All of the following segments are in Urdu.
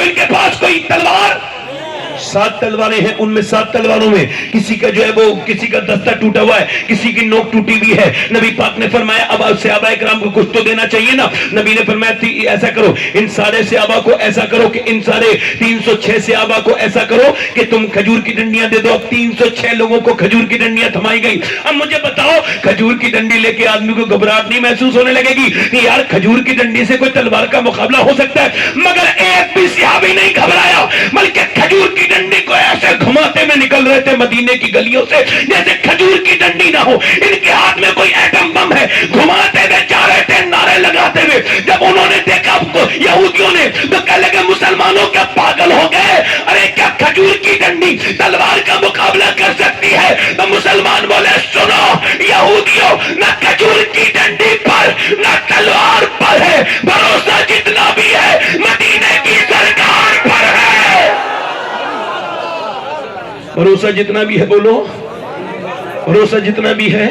ان کے پاس کوئی تلوار 7 تلواریں ہیں، ان میں 7 تلواروں میں کسی کا جو ہے وہ کسی کا دستہ ٹوٹا ہوا ہے، کسی کی نوک ٹوٹی ہوئی ہے. نبی پاک نے فرمایا اب صحابہ کرام کو کچھ تو دینا چاہیے نا. نبی نے فرمایا ایسا کرو ان سارے صحابہ کو ایسا کرو کہ ان سارے 306 صحابہ کو ایسا کرو کہ تم کھجور کی ڈنڈیاں دے دو. اب 306 لوگوں کو کھجور کی ڈنڈیاں تھمائی گئی. اب مجھے بتاؤ کھجور کی ڈنڈی لے کے آدمی کو گھبراہٹ نہیں محسوس ہونے لگے گی کہ یار کھجور کی ڈنڈی سے کوئی تلوار کا مقابلہ ہو سکتا ہے؟ مگر ایک بھی صحابی نہیں گھبرایا، بلکہ کھجور کی ڈنڈی کو ایسے گھماتے میں نکل رہے تھے مدینے کی گلیوں سے جیسے کھجور کی ڈنڈی نہ ہو. ان کے ہاتھ میں کوئی ایٹم بم ہے، گھماتے ہوئے جا رہے تھے نعرے لگاتے ہوئے. جب انہوں نے دیکھا یہودیوں نے تو کہنے لگے مسلمانوں کیا پاگل ہو گئے؟ ارے کیا کھجور کی ڈنڈی تلوار کا مقابلہ کر سکتی ہے؟ تو مسلمان بولے سنو یہودیوں، نہ کھجور کی ڈنڈی پر نہ تلوار پر ہے، بھروسہ جتنا بھی ہے مدینے کی سرکار پر ہے. بھروسہ جتنا بھی ہے، بولو بھروسہ جتنا بھی ہے.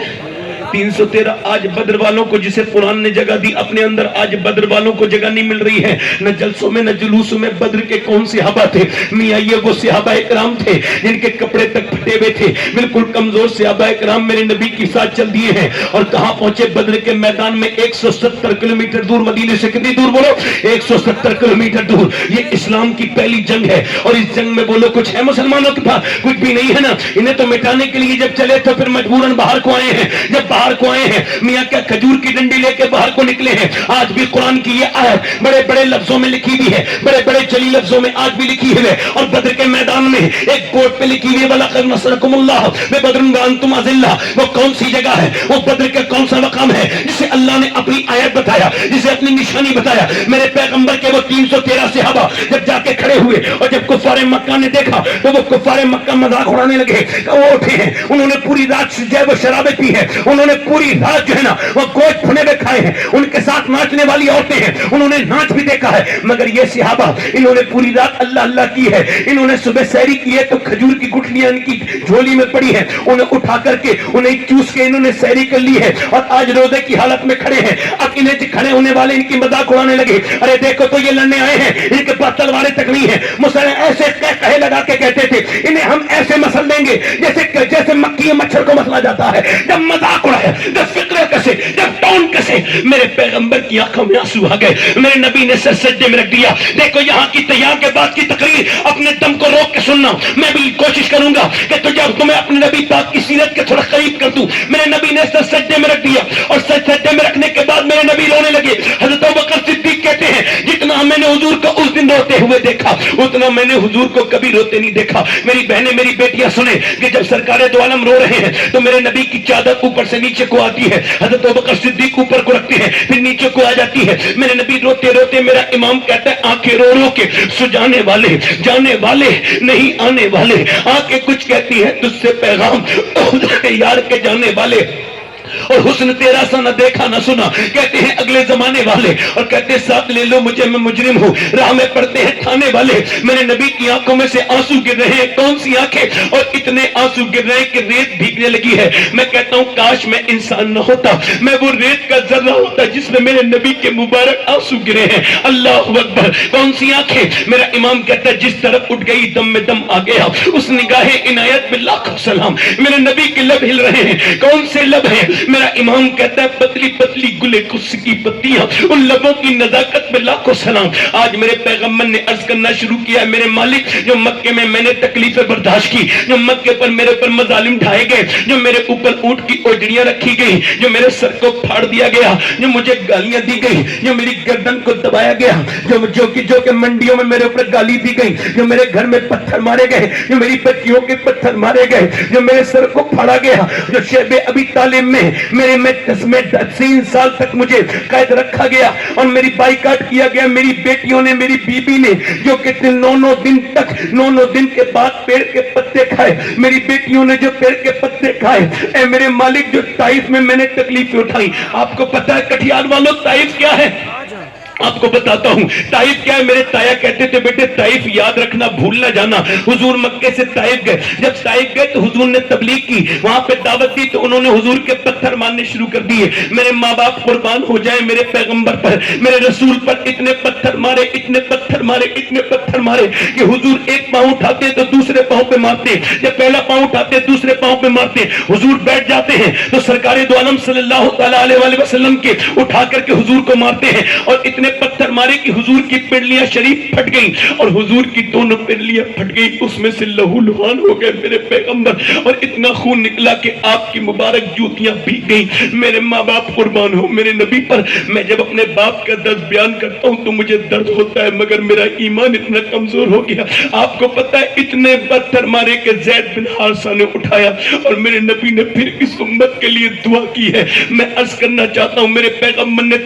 313 آج بدر والوں کو جسے قرآن نے جگہ دی اپنے اندر، آج بدر والوں کو جگہ نہیں مل رہی ہے. نہ جلسوں میں نہ جلوسوں میں. بدر کے کون صحابہ تھے؟ میاں یہ وہ صحابہ اکرام تھے جن کے کپڑے تک پھٹے ہوئے تھے، بالکل کمزور صحابہ اکرام میرے نبی کے ساتھ چل دیے ہیں. اور کہاں پہنچے؟ بدر کے میدان میں 170 کلومیٹر دور، مدینے سے کتنی دور بولو؟ 170 کلومیٹر دور. یہ اسلام کی پہلی جنگ ہے اور اس جنگ میں بولو کچھ ہے مسلمانوں کے پاس؟ کچھ بھی نہیں ہے نا. انہیں تو مٹانے کے لیے جب چلے تو پھر مجبوراً باہر کو آئے ہیں. جب باہر کو آئے ہیں میاں کیا کھجور کی ڈنڈی لے کے باہر کو نکلے ہیں. آج بھی قرآن کی یہ آیت بڑے بڑے لفظوں میں لکھی ہوئی ہے، بڑے بڑے جلی لفظوں میں آج بھی لکھی ہوئی ہے. اور بدر کے میدان میں ایک بورڈ پہ لکھی ہوئی ہے وَلَقَدْ نَصَرَكُمُ اللَّهُ بِبَدْرٍ وَأَنْتُمْ أَذِلَّةٌ. وہ کون سی جگہ ہے؟ وہ بدر کا کون سا مقام ہے جسے اللہ نے اپنی آیت بتایا، جسے اپنی نشانی بتایا؟ میرے پیغمبر کے وہ 313 صحابہ جب جا کے کھڑے ہوئے اور جب کفار مکہ نے دیکھا تو وہ کفار مکہ مذاق اڑانے لگے. وہ اٹھے ہیں، انہوں نے پوری رات جو ہے وہ شرابیں پی ہے، انہوں نے پوری رات جو ہے نا وہ گوشت بھنے ہوئے کھائے ہیں، ان کے ساتھ ناچنے والی عورتیں ہیں، انہوں نے ناچ بھی دیکھا ہے. مگر یہ صحابہ انہوں نے پوری رات اللہ اللہ کی ہے. انہوں نے صبح سحری کی ہے تو کھجور کی گٹھلیاں ان کی جھولی میں پڑی ہیں، انہیں اٹھا کر کے انہیں چوس کے انہوں نے سحری کر لی ہے اور آج روزے کی حالت میں کھڑے ہیں. اب انہیں کھڑے ہونے والے ان کی مذاق اڑانے لگے. ارے دیکھو تو یہ لڑنے آئے ہیں، ان کے پاس تلواریں تک نہیں ہیں. مسلمان ایسے کہے لگا کے کہتے تھے انہیں ہم ایسے مسل دیں گے جیسے مکھی مچھر کو مسلا جاتا ہے. جب مذاق اڑایا، جب فکرے کسے، جب ٹون کسے، میرے پیغمبر کی آنکھوں میں آنسو آ گئے. میرے نبی نے سر سجدے میں رکھ دیا. دیکھو یہاں کی تیار کے بعد کی تقریر اپنے دم کو روک کے سننا. میں بھی کوشش کروں گا کہ تمہیں اپنے نبی پاک کی سیرت کے تھوڑا قریب کر دوں. میرے نبی نے سر سجدے میں رکھ دیا اور سر سجدے میں رکھنے کے بعد میرے نبی رونے لگے. حضرت ابوبکر صدیق کہتے ہیں جتنا میں نے حضور کو اس دن روتے ہوئے دیکھا اتنا میں نے حضور کو کبھی روتے نہیں دیکھا. میری بہنیں میری بیٹیاں سنیں کہ جب سرکار دو عالم رو رہے ہیں تو میرے نبی کی چادر اوپر سے نیچے کو آتی ہے، حضرت ابوبکر صدیق اوپر کو رکھتے ہیں پھر نیچے کو آ جاتی ہے. میرے نبی روتے روتے، میرا امام کہتا ہے آنکھیں رو رو کے سجانے والے جانے والے نہیں آنے والے. آنکھیں کچھ کہتی ہے تجھ سے پیغام یار کے جانے والے، اور حسن تیرا سا نہ دیکھا نہ سنا. کہتے ہیں اگلے زمانے والے اور کہتے ہیں ساتھ لے لو مجھے میں مجرم ہوں. راہ میں پڑتے ہیں تھانے والے. میرے نبی کی آنکھوں میں سے آنسو گر رہے ہیں. کون سی آنکھیں؟ اور اتنے آنسو گر رہے ہیں کہ ریت بھیگنے لگی ہے. میں کہتا ہوں کاش میں انسان نہ ہوتا، میں وہ ریت کا ذرہ ہوتا جس میں میرے نبی کے مبارک آنسو گرے ہیں. اللہ اکبر. کون سی آنکھیں؟ میرا امام کہتا ہے جس طرف اٹھ گئی دم میں دم آ گیا. اس نگاہ عنایت میں لاکھوں سلام. میرے نبی کے لب ہل رہے ہیں. کون سے لب ہیں؟ میرا امام کہتا ہے پتلی پتلی گلے کس کی پتیاں، ان لبوں کی نزاکت میں لاکھوں سلام. آج میرے پیغمبر نے عرض کرنا شروع کیا ہے میرے مالک جو مکے میں نے تکلیفیں برداشت کی، جو مکے پر میرے پر مظالم ڈھائے گئے، جو میرے اوپر اونٹ کی اوجڑیاں رکھی گئی، جو میرے سر کو پھاڑ دیا گیا، جو مجھے گالیاں دی گئی، جو میری گردن کو دبایا گیا، جو کہ منڈیوں میں میرے اوپر گالی دی گئی، جو میرے گھر میں پتھر مارے گئے، جو میری بچیوں کے پتھر مارے گئے، جو میرے سر کو پھاڑا گیا، جو شیب ابی طالب میں میرے میں 3 سال تک مجھے قید رکھا گیا اور میری بائیکاٹ کیا گیا. میری بیٹیوں نے، میری بیوی نے جو کہ 9 دن کے بعد پیڑ کے پتے کھائے، میری بیٹیوں نے جو پیڑ کے پتے کھائے. اے میرے مالک جو طائف میں نے تکلیفیں اٹھائی. آپ کو پتہ ہے کٹھیار والوں طائف کیا ہے؟ آپ کو بتاتا ہوں طائف کیا ہے. میرے تایا کہتے تھے بیٹے طائف یاد رکھنا بھول نہ جانا. حضور مکے سے طائف گئے, جب طائف گئے تو حضور نے تبلیغ کی, وہاں پہ دعوت دی, تو انہوں نے حضور کے پتھر مارنے شروع کر دیے. میرے ماں باپ قربان ہو جائیں میرے پیغمبر پر, میرے رسول پر اتنے پتھر مارے, اتنے پتھر مارے, اتنے پتھر مارے کہ حضور ایک پاؤں اٹھاتے تو دوسرے پاؤں پہ مارتے, جب پہلا پاؤں اٹھاتے دوسرے پاؤں پہ مارتے. حضور بیٹھ جاتے ہیں تو سرکار دو عالم صلی اللہ تعالی علیہ وسلم کے اٹھا کر کے حضور کو مارتے ہیں, اور اتنے پتھر مارے کہ حضور کی پنڈلیاں شریف پھٹ گئیں, اور حضور کی دونوں پنڈلیاں پھٹ گئیں, اس میں سے لہو لہان ہو گئے میرے پیغمبر, اور اتنا خون نکلا کہ آپ کی مبارک جوتیاں بھیگ گئیں. میرے ماں باپ قربان ہو میرے نبی پر. میں جب اپنے باپ کا درد بیان کرتا ہوں تو مجھے درد ہوتا ہے, مگر میرا ایمان اتنا کمزور ہو گیا. آپ کو پتا ہے اتنے پتھر مارے کہ زید بن حارثہ نے اٹھایا, اور میرے نبی نے پھر اس امت کے لیے دعا کی ہے. میں عرض کرنا چاہتا ہوں میرے پیغمبر نے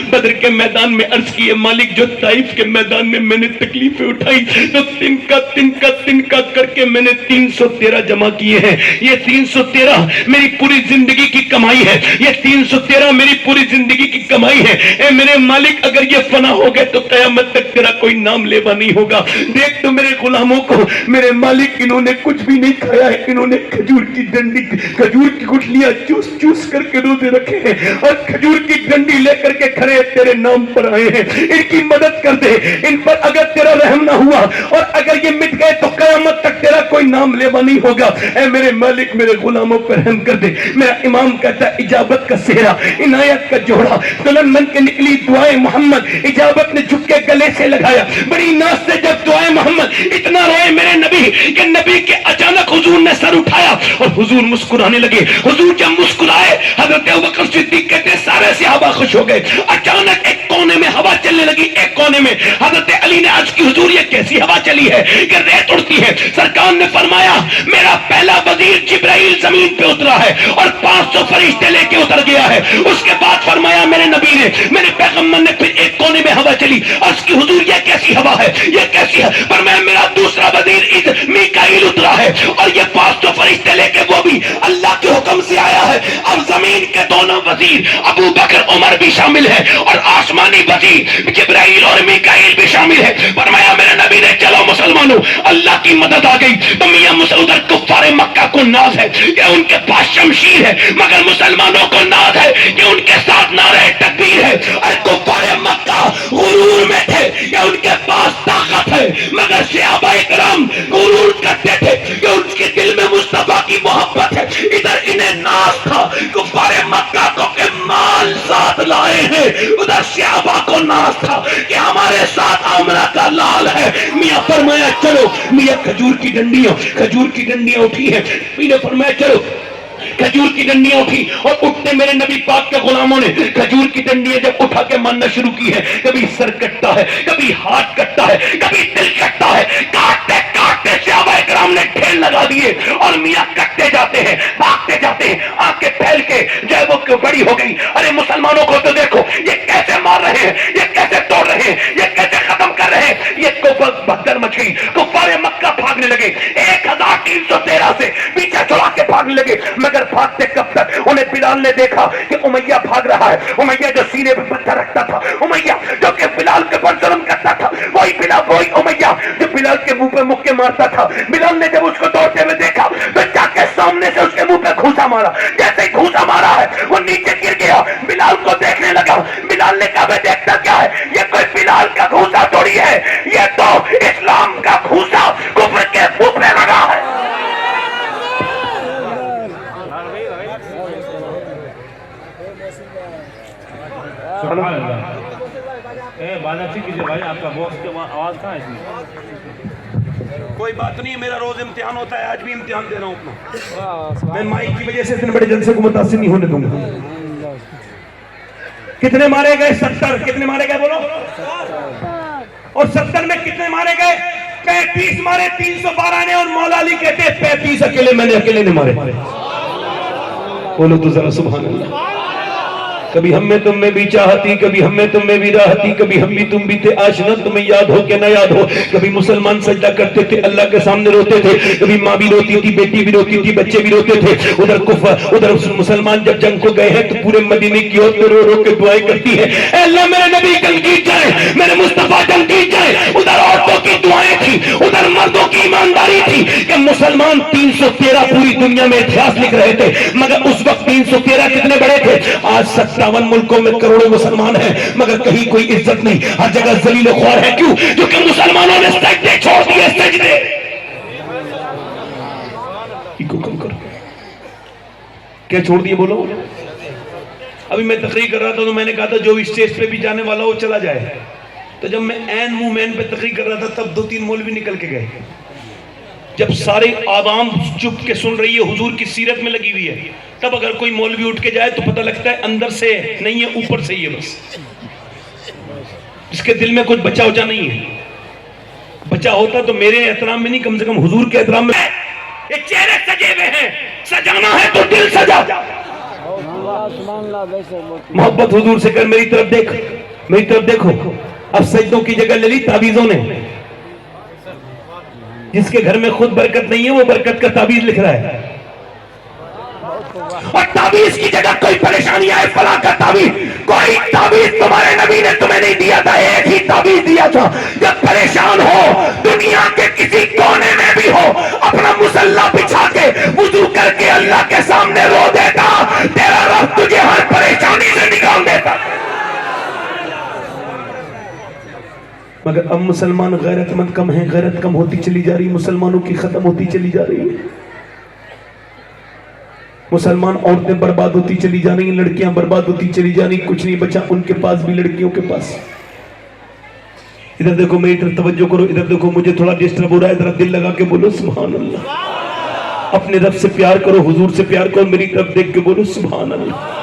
بدر کے میدان میں عرض کی ہے, مالک جو طائف کے میدان میں نے تکلیفیں اٹھائی تو تنکا کر کے میں نے 313 جمع کیے ہیں. یہ 313 میری پوری زندگی کی کمائی ہے, یہ 313 میری پوری زندگی کی کمائی ہے. اے میرے مالک اگر یہ فنا ہو گئے تو قیامت تک تیرا کوئی نام لیوا نہیں ہوگا. دیکھ تو میرے غلاموں کو, میرے مالک انہوں نے کچھ بھی نہیں کھایا ہے, انہوں نے کھجور کی ڈنڈی, کھجور کی گٹلیاں چوس چوس کر کے روزے رکھے ہیں, اور کھجور کی ڈنڈی لے کر کے کھڑے تیرے نام پر آئے ہیں. ان کی مدد کر دے, ان پر اگر تیرا رحم نہ ہوا اور اگر یہ مٹ گئے تو قیامت تک تیرا کوئی نام لیوا نہیں ہوگا. اے میرے مالک میرے غلاموں پر رحم کر دے. میرا امام کہتا ہے اجابت کا سہرا, عنایت کا جوڑا, دلہن بن کے نکلی دعائیں محمد, اجابت نے جھک کے گلے سے لگایا. بڑی ناز سے جب دعائیں محمد, اتنا روئے میرے نبی کہ نبی کے اچانک حضور نے سر اٹھایا اور حضور مسکرانے لگے. حضور جب مسکرائے حضرت ابوبکر صدیق کہتے ہیں سارے صحابہ خوش ہو گئے. اچانک ایک کونے میں ہوا چلنے لگی, ایک کونے میں حضرت علی نے عرض کی حضور یہ کیسی ہوا چلی ہے کہ ریت اڑتی ہے. سرکار نے فرمایا میرا پہلا وزیر جبرائیل زمین پہ اترا ہے اور 500 فرشتے لے کے اتر گیا ہے. اس کے بعد فرمایا میرے نبی نے, میرے پیغمبر نے پھر ایک کونے میں ہوا چلی. عرض کی حضور یہ کیسی ہوا ہے, یہ کیسی ہے. فرمایا میرا دوسرا وزیر میکائیل اترا ہے اور یہ 500 فرشتے لے کے وہ بھی اللہ کے حکم سے آیا ہے. اب زمین کے دونوں وزیر ابو بکر عمر بھی شامل ہے اور آسمانی وزیر جبرائیل اور میکائیل بھی شامل ہے. فرمایا میرے نبی نے چلو مسلمانوں اللہ کی مدد آ گئی. تو میاں ادھر کفار مکہ کو ناز ہے کہ ان کے پاس شمشیر ہے, مگر مسلمانوں کو ناز ہے کہ ان کے ساتھ نعرہ تکبیر ہے. اور کفار مکہ غرور میں تھے کہ ان کے پاس طاقت ہے, مگر صحابہ کرام غرور کرتے تھے کہ ان کے دل میں مصطفیٰ کی محبت ہے. ادھر انہیں ناز تھا کفار مکہ کو کہ مال ساتھ لائے ہیں, ادھر صحابہ کو ناز تھا کہ ہمارے ساتھ آمنہ کا لال ہے. میاں فرمایا چلو, میاں کھجور کی ڈنڈیاں اٹھی ہیں. میاں فرمایا چلو, کھجور کی ڈنڈیاں اٹھی, اور اٹھتے میرے نبی پاک کے غلاموں نے کھجور کی ڈنڈیاں جب اٹھا کے ماننا شروع کی ہے, کبھی سر کٹتا ہے, کبھی ہاتھ کٹتا ہے, کبھی دل کٹتا ہے. کاٹتے کاٹتے صحابہ کرام نے ڈھیر لگا دیے اور میاں کٹتے جاتے ہیں, بھاگتے جاتے ہیں, آنکھیں پھیل کے جو وہ بڑی ہو گئی. ارے مسلمانوں کو تو دیکھو یہ کیسے مار رہے ہیں, یہ کیسے توڑ رہے ہیں, یہ کیسے ختم کر رہے ہیں. یہ بھگدڑ مچ گئی. کفار مکہ بھاگنے لگے, 1313 سے پیچھے چھڑا کے بھاگنے لگے. مگر بھاگتے کب تک؟ انہیں بلال نے دیکھا کہ امیہ بھاگ رہا ہے. امیہ جو سینے پہ پتھر رکھتا تھا, امیہ جو کہ بلال کے پر ظلم کرتا تھا, وہی امیہ جو بلال کے منہ پہ مکے مارتا تھا. بلال نے جب اس کو دوڑتے ہوئے دیکھا تو جا کے سامنے سے اس کے منہ پہ گھوسا مارا. جیسے ہی گھوسا مارا ہے وہ نیچے گر گیا. بلال کو دیکھنے لگا. بلال نے کہا میں دیکھتا کیا ہے, یہ کوئی بلال کا گھوسا تھوڑی ہے, یہ تو اسلام کا گھوسا کفر کے منہ پہ لگا ہے. سبحان اللہ. بات اچھی کیجیے بھائی, آپ کا باکس کی آواز کہاں ہے اس میں؟ کوئی بات نہیں, میرا روز امتحان ہوتا ہے, آج بھی امتحان دے رہا ہوں اپنا. میں مائی کی وجہ سے اتنے بڑے جلسے کو متاثر نہیں ہونے دوں گا. کتنے مارے گئے؟ 70. کتنے مارے گئے بولو؟ اور 70 میں کتنے مارے گئے؟ 35 مارے 312 نے. اور مولا علی کہتے ہیں 35 اکیلے میں نے اکیلے نے مارے. بولو تو ذرا سبحان اللہ. کبھی ہم میں تم میں بھی چاہتی، کبھی ہم میں تم میں بھی راہتی، کبھی ہم بھی تم بھی تھے آشنا، تمہیں یاد ہو کہ نہ یاد ہو. کبھی مسلمان سجدہ کرتے تھے اللہ کے سامنے روتے تھے، کبھی ماں بھی روتی تھی، بیٹی بھی روتی تھی، بچے بھی روتے تھے. ادھر مسلمان جب جنگ کو گئے ہیں تو پورے مدینے کی عورتیں رو رو کے دعائیں کرتی ہیں، اے اللہ میرے نبی جنگ جیت جائے، میرے مصطفیٰ جنگ جیت جائے. ادھر عورتوں کی دعائیں تھی، ادھر مردوں کی ایمانداری تھی کہ مسلمان 313 پوری دنیا میں اتہاس لکھ رہے تھے، مگر اس وقت 313 کتنے بڑے تھے؟ آج 57 ملکوں میں کروڑوں مسلمان ہیں مگر کہیں کوئی عزت نہیں، ہر جگہ ذلیل و خوار ہے. کیوں؟ کیونکہ مسلمانوں نے سجدے چھوڑ دیے، سجدے. کم کرو، کیا چھوڑ دیے بولو؟ ابھی میں تقریر کر رہا تھا تو میں نے کہا تھا جو اسٹیج پہ بھی جانے والا وہ چلا جائے. تو جب میں این مومین پہ تقریر کر رہا تھا تب 2-3 مولوی نکل کے گئے. جب سارے عوام چپ کے سن رہی ہے، حضور کی سیرت میں لگی ہوئی ہے، تب اگر کوئی مولوی اٹھ کے جائے تو پتہ لگتا ہے اندر سے نہیں ہے، اوپر سے ہی ہے. بس اس کے دل میں کچھ بچا ہوتا نہیں ہے. بچا ہوتا تو میرے احترام میں نہیں، کم سے کم حضور کے احترام میں. یہ چہرے سجے ہوئے ہیں، سجانا ہے تو دل سجا. محبت حضور سے کر، میری طرف دیکھ، میری طرف دیکھو. اب سجدوں کی جگہ لے لی تعویذوں نے. جس کے گھر میں خود برکت نہیں ہے وہ برکت کا تعویذ لکھ رہا ہے، اور تعویذ کی جگہ کوئی پریشانی آئے فلاں کا تعویذ. کوئی تعویذ تمہارے نبی نے تمہیں نہیں دیا تھا، ایک ہی تعویذ دیا تھا. جب پریشان ہو دنیا کے کسی کونے میں بھی ہو، اپنا مصلی بچھا کے وضو کر کے اللہ کے سامنے رو دیتا، تیرا رب تجھے ہر پریشانی سے نکال دیتا. مگر اب مسلمان غیرت مند کم ہیں، غیرت کم ہوتی چلی جا رہی، مسلمانوں کی ختم ہوتی چلی جا رہی ہے. مسلمان عورتیں برباد ہوتی چلی جا رہی ہیں، لڑکیاں برباد ہوتی چلی جا رہی، کچھ نہیں بچا ان کے پاس بھی لڑکیوں کے پاس. ادھر دیکھو، میری طرف توجہ کرو، ادھر دیکھو، مجھے تھوڑا ڈسٹرب ہو رہا ہے، ذرا دل لگا کے بولو سبحان اللہ. اپنے رب سے پیار کرو، حضور سے پیار کرو، میری طرف دیکھ کے بولو سبحان اللہ.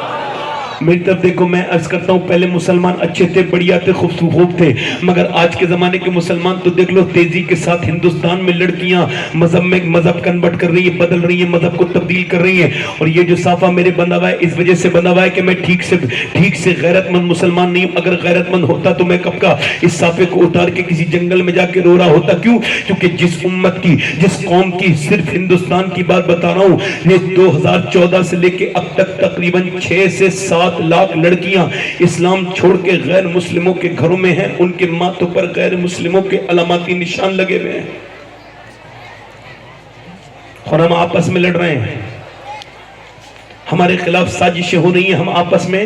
میری طرف دیکھو، میں عرض کرتا ہوں پہلے مسلمان اچھے تھے، بڑھیا تھے، خوب تھے، مگر آج کے زمانے کے مسلمان تو دیکھ لو تیزی کے ساتھ ہندوستان میں لڑکیاں مذہب کنورٹ کر رہی ہیں، بدل رہی ہیں، مذہب کو تبدیل کر رہی ہیں. اور یہ جو صافہ میرے بندہ ہوا ہے اس وجہ سے بندہ ہوا ہے کہ میں ٹھیک سے غیرت مند مسلمان نہیں ہوں. اگر غیرت مند ہوتا تو میں کب کا اس صافے کو اتار کے کسی جنگل میں جا کے رو رہا ہوتا. کیوں؟ کیونکہ جس امت کی، جس قوم کی، صرف ہندوستان کی بات بتا رہا ہوں، یہ 2014 سے لے کے اب تک تقریباً 6 سے 7 لاکھ لڑکیاں اسلام چھوڑ کے غیر مسلموں کے گھروں میں ہیں. ان کے ماتھوں پر غیر مسلموں کے علاماتی نشان لگے ہوئے ہیں، اور ہم آپس میں لڑ رہے ہیں. ہمارے خلاف سازشیں ہو رہی ہیں، ہم آپس میں